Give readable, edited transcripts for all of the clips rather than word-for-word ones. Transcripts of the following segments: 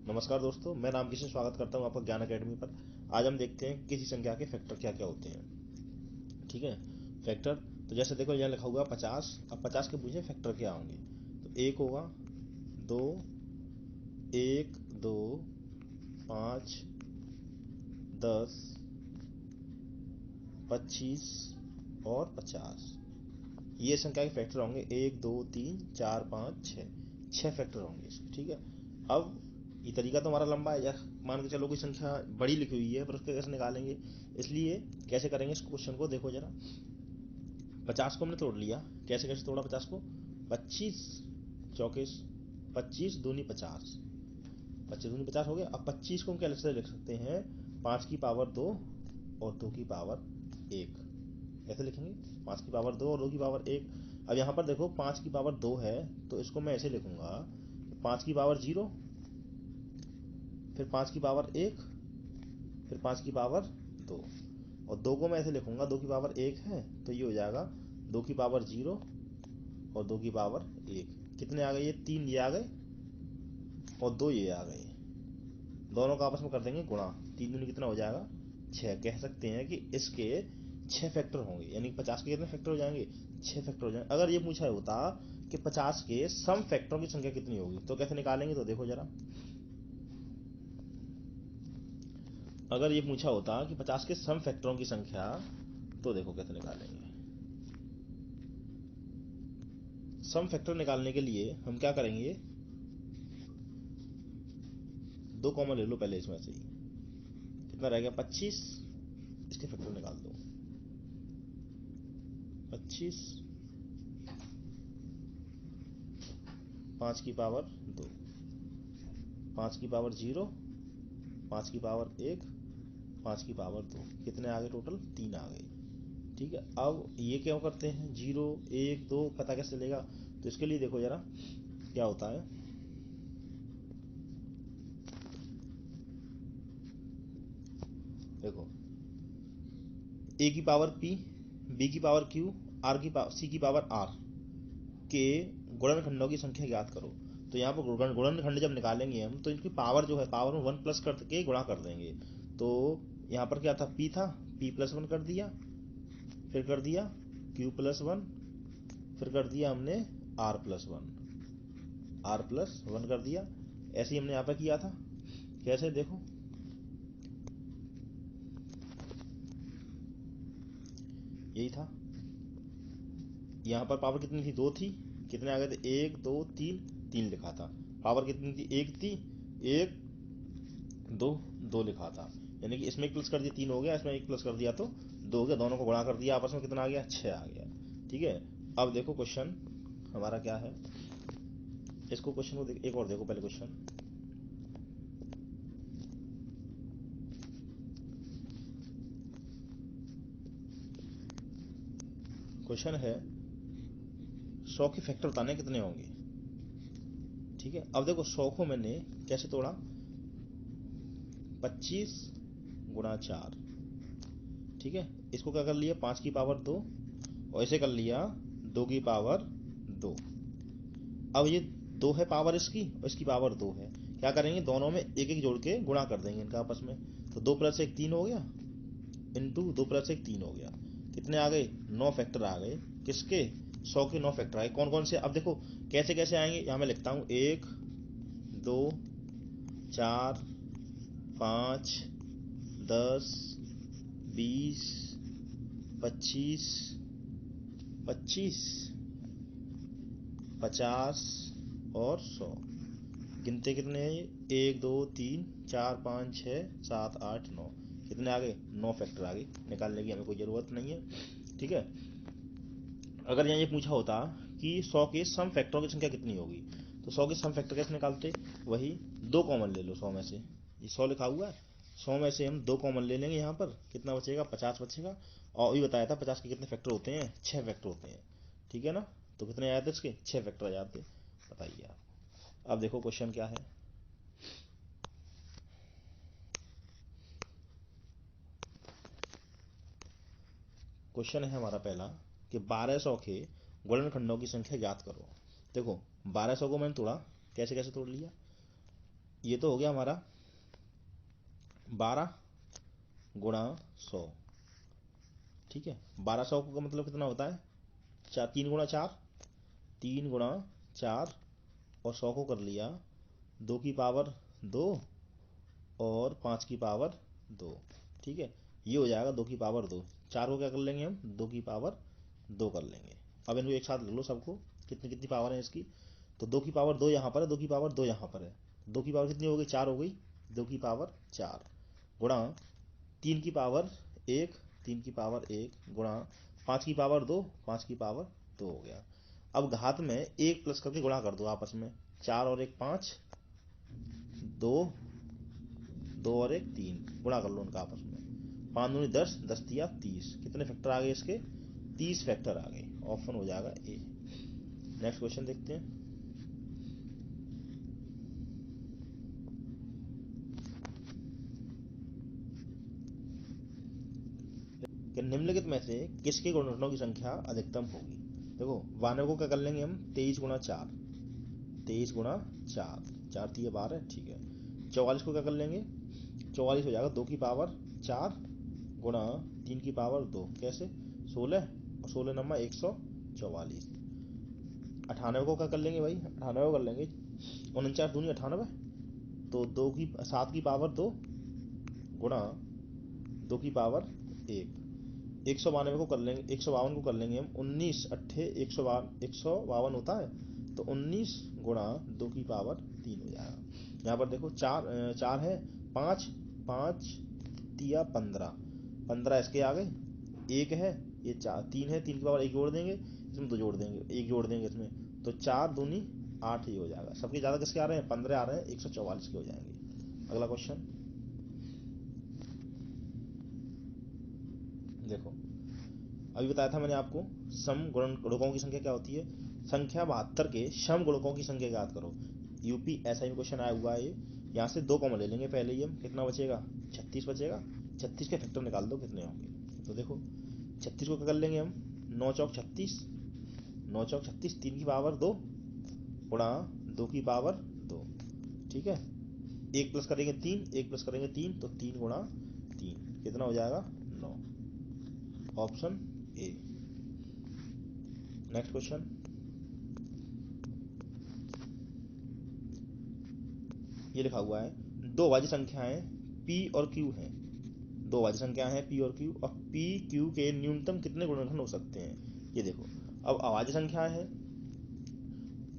नमस्कार दोस्तों, मैं रामकिशन स्वागत करता हूं आपका ज्ञान अकेडमी पर। आज हम देखते हैं किसी संख्या के फैक्टर क्या क्या होते हैं। ठीक है। फैक्टर तो जैसे देखो यहाँ लिखा हुआ 50। अब 50 के पूछे फैक्टर क्या होंगे, तो एक होगा, दो, एक, दो, 5, 10, 25 और 50। ये संख्या के फैक्टर होंगे 1, 2, 3, 4, 5, 6। 6 फैक्टर होंगे इसके। ठीक है। अब ये तरीका तो हमारा लंबा है, या मान के चलो कोई संख्या बड़ी लिखी हुई है पर उसको कैसे निकालेंगे, इसलिए कैसे करेंगे इस क्वेश्चन को देखो जरा। 50 को हमने तोड़ लिया। कैसे कैसे तोड़ा 50 को? 25 चौके 25 दूनी 50, 25 दूनी 50 हो गया। अब 25 को हम क्या लिख सकते हैं? 5 की पावर 2 और 2 की पावर 1, ऐसे लिखेंगे। 5 की पावर 2 और 2 की पावर 1। अब यहाँ पर देखो 5 की पावर 2 है तो इसको मैं ऐसे लिखूंगा, 5 की पावर 0, फिर 5 की पावर 1, फिर 5 की पावर 2। और 2 को मैं ऐसे लिखूंगा, 2 की पावर 1 है तो ये हो जाएगा 2 की पावर 0 और 2 की पावर 1। कितने आ गए? ये 3 ये आ गए और 2 ये आ गए। दोनों का आपस में कर देंगे गुणा, 3 दूनी कितना हो जाएगा? 6। कह सकते हैं कि इसके 6 फैक्टर होंगे, यानी 50 के कितने फैक्टर हो जाएंगे? 6 फैक्टर हो जाएंगे। अगर ये पूछा होता कि 50 के सम फैक्टरों की संख्या कितनी होगी तो कैसे निकालेंगे, तो देखो जरा। अगर ये पूछा होता कि 50 के सम फैक्टरों की संख्या, तो देखो कैसे निकालेंगे। सम फैक्टर निकालने के लिए हम क्या करेंगे, 2 कॉमन ले लो पहले इसमें से ही। कितना रह गया? 25। इसके फैक्टर निकाल दो। 25, 5 की पावर 2, 5 की पावर 0, 5 की पावर 1, 5 की पावर 2। कितने आ गए? टोटल 3 आ गए। ठीक है। अब ये क्यों करते हैं? 0, 1, 2 पता कैसे चलेगा? तो इसके लिए देखो जरा क्या होता है। देखो, ए की पावर पी, बी की पावर क्यू, आर की पावर सी की पावर आर के गुणनखंडों की संख्या ज्ञात करो। तो यहाँ पर गुणनखंड जब निकालेंगे हम तो इनकी पावर जो है, पावर में 1 प्लस करके गुणा कर देंगे। तो यहाँ पर क्या था? पी था, पी प्लस 1 कर दिया, फिर कर दिया क्यू प्लस 1, फिर कर दिया हमने आर प्लस 1, आर प्लस 1 कर दिया। ऐसे ही हमने यहाँ पर किया था। कैसे? देखो, यही था। यहाँ पर पावर कितनी थी? 2 थी। कितने आ गए थे? 1, 2, 3, 3 लिखा था। पावर कितनी थी? 1 थी, 1, 2, 2 लिखा था। यानी कि इसमें 1 प्लस कर दिया 3 हो गया, इसमें 1 प्लस कर दिया तो 2 हो गया। दोनों को गुणा कर दिया आपस में, कितना आ गया? 6 आ गया। ठीक है। अब देखो क्वेश्चन हमारा क्या है। इसको क्वेश्चन को एक और देखो पहले। क्वेश्चन है 100 के फैक्टर बताने कितने होंगे। ठीक है। अब देखो 100 को मैंने कैसे तोड़ा? 25 गुणा 4। ठीक है। इसको क्या कर लिया? 5 की पावर 2 और इसे कर लिया 2 की पावर 2। अब ये 2 है पावर इसकी और इसकी पावर 2 है। क्या करेंगे? दोनों में एक एक जोड़ के गुणा कर देंगे इनका आपस में। तो 2 प्लस 1 3 हो गया, इंटू 2 प्लस 1 3 हो गया। कितने आ गए? 9 फैक्टर आ गए। किसके? 100 के 9 फैक्टर आए। कौन कौन से? अब देखो कैसे कैसे आएंगे। यहाँ मैं लिखता हूँ 1, 2, 4, 5, 10, 20, 25, 25, 50 और 100। गिनते कितने हैं ये? 1, 2, 3, 4, 5, 6, 7, 8, 9। कितने आ गए? 9 फैक्टर आ गए। निकालने की हमें कोई ज़रूरत नहीं है। ठीक है। अगर यहाँ ये पूछा होता कि 100 के सम फैक्टरों की संख्या कितनी होगी, तो 100 के सम फैक्टर कैसे निकालते? वही 2 कॉमन ले लो 100 में से। ये 100 लिखा हुआ है, 100 में से हम 2 कॉमन ले लेंगे। यहाँ पर कितना बचेगा? 50 बचेगा। और ये बताया था 50 के कितने फैक्टर होते हैं? 6 फैक्टर होते हैं। ठीक है ना। तो कितने आए थे इसके? 6 फैक्टर आ जाते। बताइए आप। अब देखो क्वेश्चन क्या है। क्वेश्चन है हमारा पहला कि 1200 के गुणनखंडों की संख्या ज्ञात करो। देखो 1200 को मैंने तोड़ा। कैसे कैसे तोड़ लिया? ये तो हो गया हमारा 12 गुणा 100। ठीक है, 1200 का मतलब कितना होता है, 3 गुणा 4, 3 गुणा 4, और 100 को कर लिया 2 की पावर 2 और 5 की पावर 2। ठीक है, ये हो जाएगा 2 की पावर 2। 4 को क्या कर लेंगे हम, 2 की पावर 2 कर लेंगे। अब इनको एक साथ लिख लो सबको, कितनी कितनी पावर है इसकी। तो 2 की पावर 2 यहाँ पर है, 2 की पावर 2 यहाँ पर है। 2 की पावर कितनी हो गई, 4 हो गई। 2 की पावर 4 गुणा 3 की पावर 1, 3 की पावर 1 गुणा 5 की पावर 2, 5 की पावर 2 हो गया। अब घात में 1 प्लस करके गुणा कर दो आपस में। 4 और 1 5, 2, 2 और 1 3, गुणा कर लो उनका आपस में। 5 दूनी 10, 10 दिया 30। कितने फैक्टर आ गए इसके, 30 फैक्टर आ गए। ऑप्शन हो जाएगा ए। नेक्स्ट क्वेश्चन देखते हैं। कि निम्नलिखित में से किसके गुणनखंडों की संख्या अधिकतम होगी। देखो 92 को क्या कर लेंगे हम, 23 गुणा 4, 23 गुणा 4, 4 3 12, ठीक है। 44 को क्या कर लेंगे, 44 हो जाएगा 2 की पावर 4 गुणा 3 की पावर 2, कैसे, 16 और 16 × 144। 98 को क्या कर लेंगे भाई, 98 को कर लेंगे 49 दूनी 98, तो 7 की पावर 2 गुणा 2 की पावर 1। 192 को कर लेंगे, 152 को कर लेंगे हम 19 अट्ठे 152 होता है, तो 19 गुणा 2 की पावर 3 हो जाएगा। यहाँ पर देखो 4 4 है, 5 5 तिया 15, 15 इसके आ गए। 1 है, ये 3 है, 3 की पावर 1 जोड़ देंगे इसमें, 2 जोड़ देंगे, 1 जोड़ देंगे इसमें, तो 4 दूनी 8 ये हो जाएगा। सबके ज़्यादा किसके आ रहे हैं, 15 आ रहे हैं, 144 के हो जाएंगे। अगला क्वेश्चन देखो, अभी बताया था मैंने आपको सम गुणकों की संख्या क्या होती है। संख्या 72 के सम गुणकों की संख्या ज्ञात करो। यूपी एसआई में क्वेश्चन आया हुआ है ये। यहाँ से 2 कॉमन ले लेंगे पहले ही हम, कितना बचेगा, 36 बचेगा। 36 के फैक्टर निकाल दो कितने होंगे। तो देखो 36 को क्या कर लेंगे हम, 9 चौक 36, 9 चौक 36, 3 की पावर 2 गुणा 2 की पावर 2। ठीक है, 1 प्लस करेंगे 3, 1 प्लस करेंगे 3, तो 3 × 3 कितना हो जाएगा, 9। Option A. नेक्स्ट क्वेश्चन, ये लिखा हुआ है, 2 अभाज्य संख्याएं p और q हैं। 2 अभाज्य संख्याएं हैं p और q, और p q के न्यूनतम कितने गुणनखंड हो सकते हैं। ये देखो, अब अभाज्य संख्याएं हैं,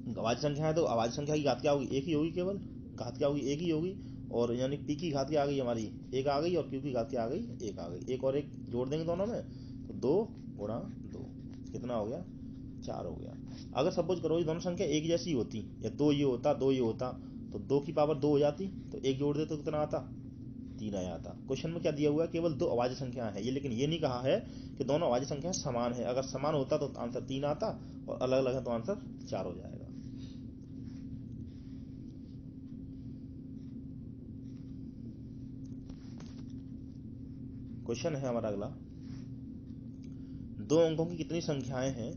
अभाज्य संख्या है तो अभाज्य संख्या की घात क्या होगी, एक ही होगी, केवल घात क्या होगी, एक ही होगी। और यानी p की घात क्या आ गई हमारी, 1 आ गई, और q की घात क्या आ गई, 1 आ गई। 1 और 1 जोड़ देंगे दोनों में, तो 2 गुणा 2 कितना हो गया, 4 हो गया। अगर सपोज करो ये दोनों संख्या एक जैसी होती, या 2 ये होता 2 ये होता, तो 2 की पावर 2 हो जाती, तो 1 जोड़ दे तो कितना आता, 3 आ जाता। क्वेश्चन में क्या दिया हुआ है, केवल 2 अभाज्य संख्या है ये, लेकिन ये नहीं कहा है कि दोनों अभाज्य संख्या समान है। अगर समान होता तो आंसर 3 आता, और अलग अलग है तो आंसर 4 हो जाएगा। क्वेश्चन है हमारा अगला, 2 अंकों की कितनी संख्याएं हैं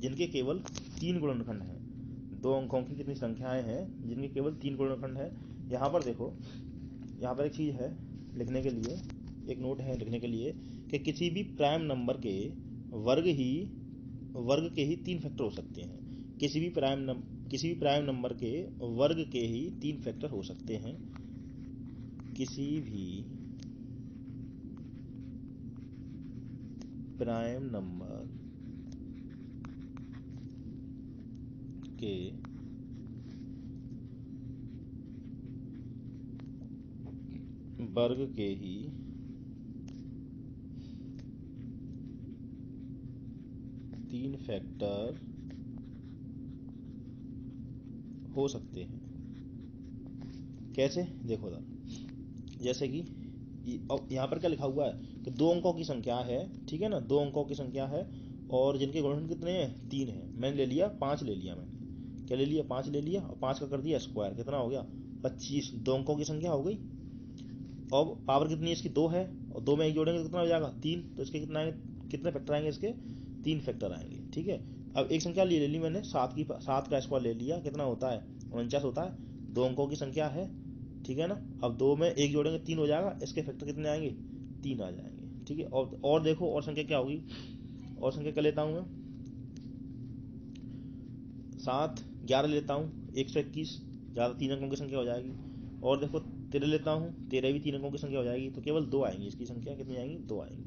जिनके केवल 3 गुणनखंड हैं। 2 अंकों की कितनी संख्याएं हैं जिनके केवल 3 गुणनखंड हैं। यहाँ पर देखो, यहाँ पर एक चीज़ है लिखने के लिए, एक नोट है लिखने के लिए, कि किसी भी प्राइम नंबर के वर्ग के ही 3 फैक्टर हो सकते हैं। किसी भी प्राइम नंबर के वर्ग के ही 3 फैक्टर हो सकते हैं। किसी भी प्राइम नंबर के वर्ग के ही 3 फैक्टर हो सकते हैं। कैसे, देखो जैसे कि यहाँ पर क्या लिखा हुआ है कि 2 अंकों की संख्या है, ठीक है ना, 2 अंकों की संख्या है, और जिनके गुणनखंड कितने हैं, 3 है। मैंने ले लिया 5 ले लिया, मैंने क्या ले लिया, 5 ले लिया, और 5 का कर दिया स्क्वायर, कितना हो गया, 25। 2 अंकों की संख्या हो गई। और पावर कितनी है इसकी, 2 है, और 2 में 1 जोड़ेंगे तो कितना हो जाएगा, 3। तो इसके कितने फैक्टर आएंगे इसके, 3 फैक्टर आएंगे। ठीक है, अब एक संख्या ले ली मैंने, 7 का स्क्वायर ले लिया, कितना होता है, 49 होता है। 2 अंकों की संख्या है, ठीक है ना। अब 2 में 1 जोड़ेंगे 3 हो जाएगा, इसके फैक्टर कितने आएंगे, 3 आ जाएंगे। ठीक है, और देखो और संख्या क्या होगी, और संख्या क्या लेता हूँ मैं, 7 11 लेता हूँ, 121, ज़्यादा 3 अंकों की संख्या हो जाएगी। और देखो 13 लेता हूँ, 13 भी 3 अंकों की संख्या हो जाएगी, तो केवल 2 आएंगी, इसकी संख्या कितनी आएंगी, 2 आएंगी।